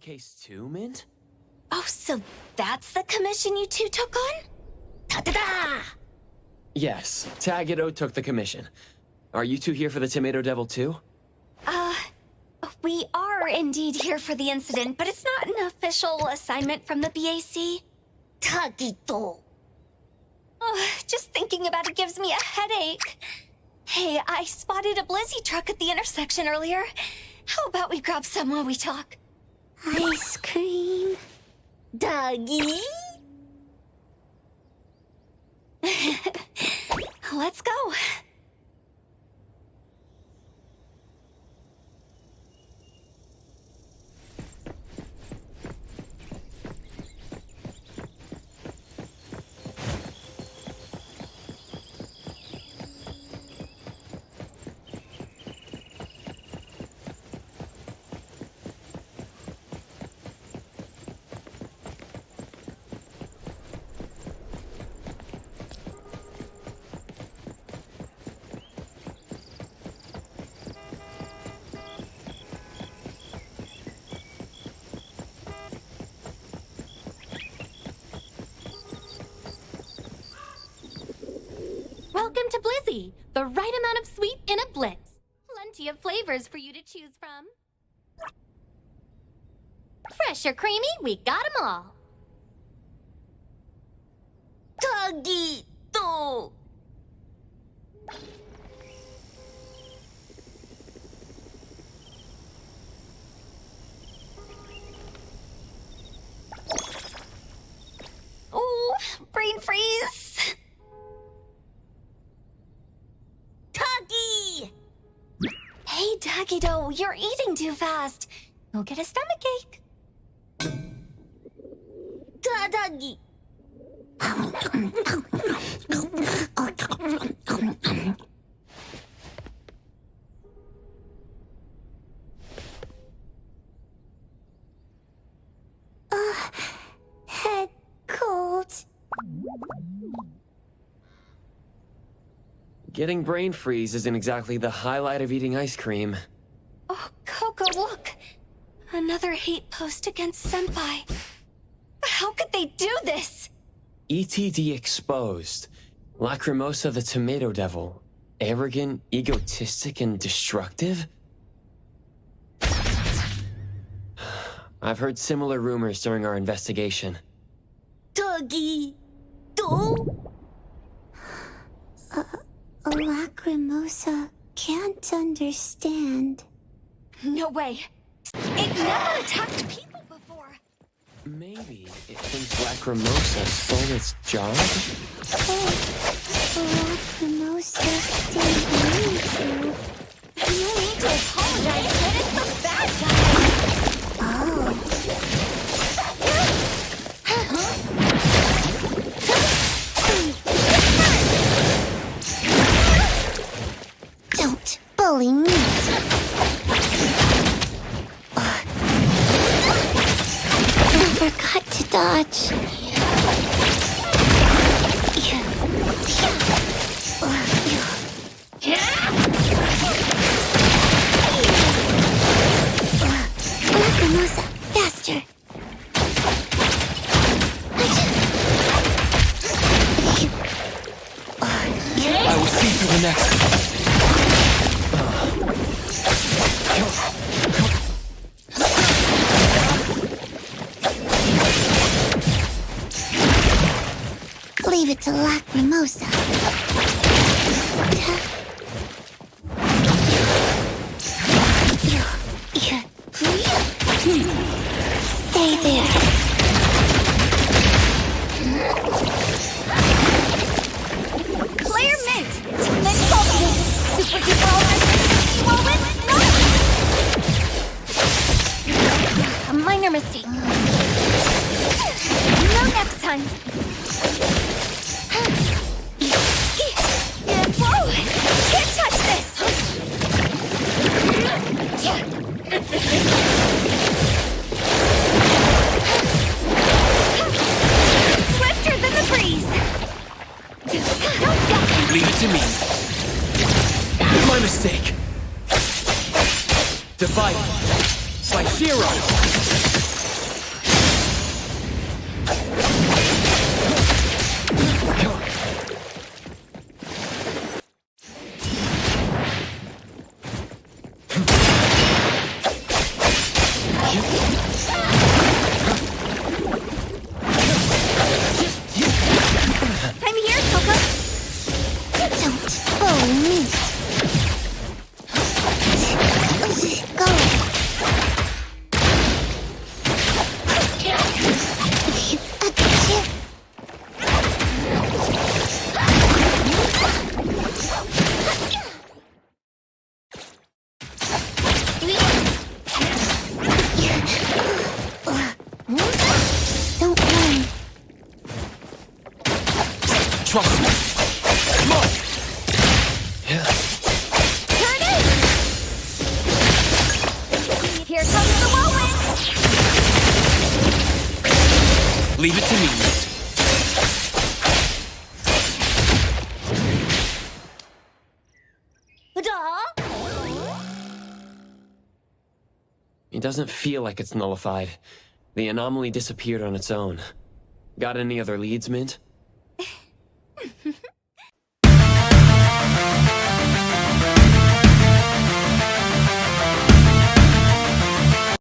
case too, Mint? Oh, so that's the commission you two took on? Ta-da-da! Yes, Tagedo took the commission. Are you two here for the Tomato Devil too? We are indeed here for the incident, but it's not an official assignment from the BAC. Tagito. Oh, just thinking about it gives me a headache. Hey, I spotted a Blizzy truck at the intersection earlier. How about we grab some while we talk? Ice cream. Doggy? Let's go. Welcome to Blizzy, the right amount of sweet in a blitz. Plenty of flavors for you to choose from. Fresh or creamy, we got 'em all. Tagito! Oh, brain freeze! Tuggy! Hey, Tagido, you're eating too fast. You'll get a stomachache. Tadagi! Head cold. Getting brain freeze isn't exactly the highlight of eating ice cream. Oh, Coco, look! Another hate post against Senpai. How could they do this? ETD exposed. Lacrimosa the Tomato Devil. Arrogant, egotistic, and destructive? I've heard similar rumors during our investigation. Doggy! Do? Lacrimosa can't understand. No way. It never attacked people before. Maybe it thinks Lacrimosa stole its job? Lacrimosa didn't mean to. No need to apologize, kid. It's the bad guy. Don't bully me. I forgot to dodge. Lacrimosa, faster. I will see through the next. Leave it to Lacrimosa. Stay there. Clear mint! Mint culture! Super duper ultra moment! A minor mistake. No next time. Whoa! Can't touch this! Swifter than the breeze! Leave it to me. My mistake. Divide. Slice zero. Trust me. Come on. Yeah. Here it is! Here comes the whirlwind! Leave it to me. It doesn't feel like it's nullified. The anomaly disappeared on its own. Got any other leads, Mint?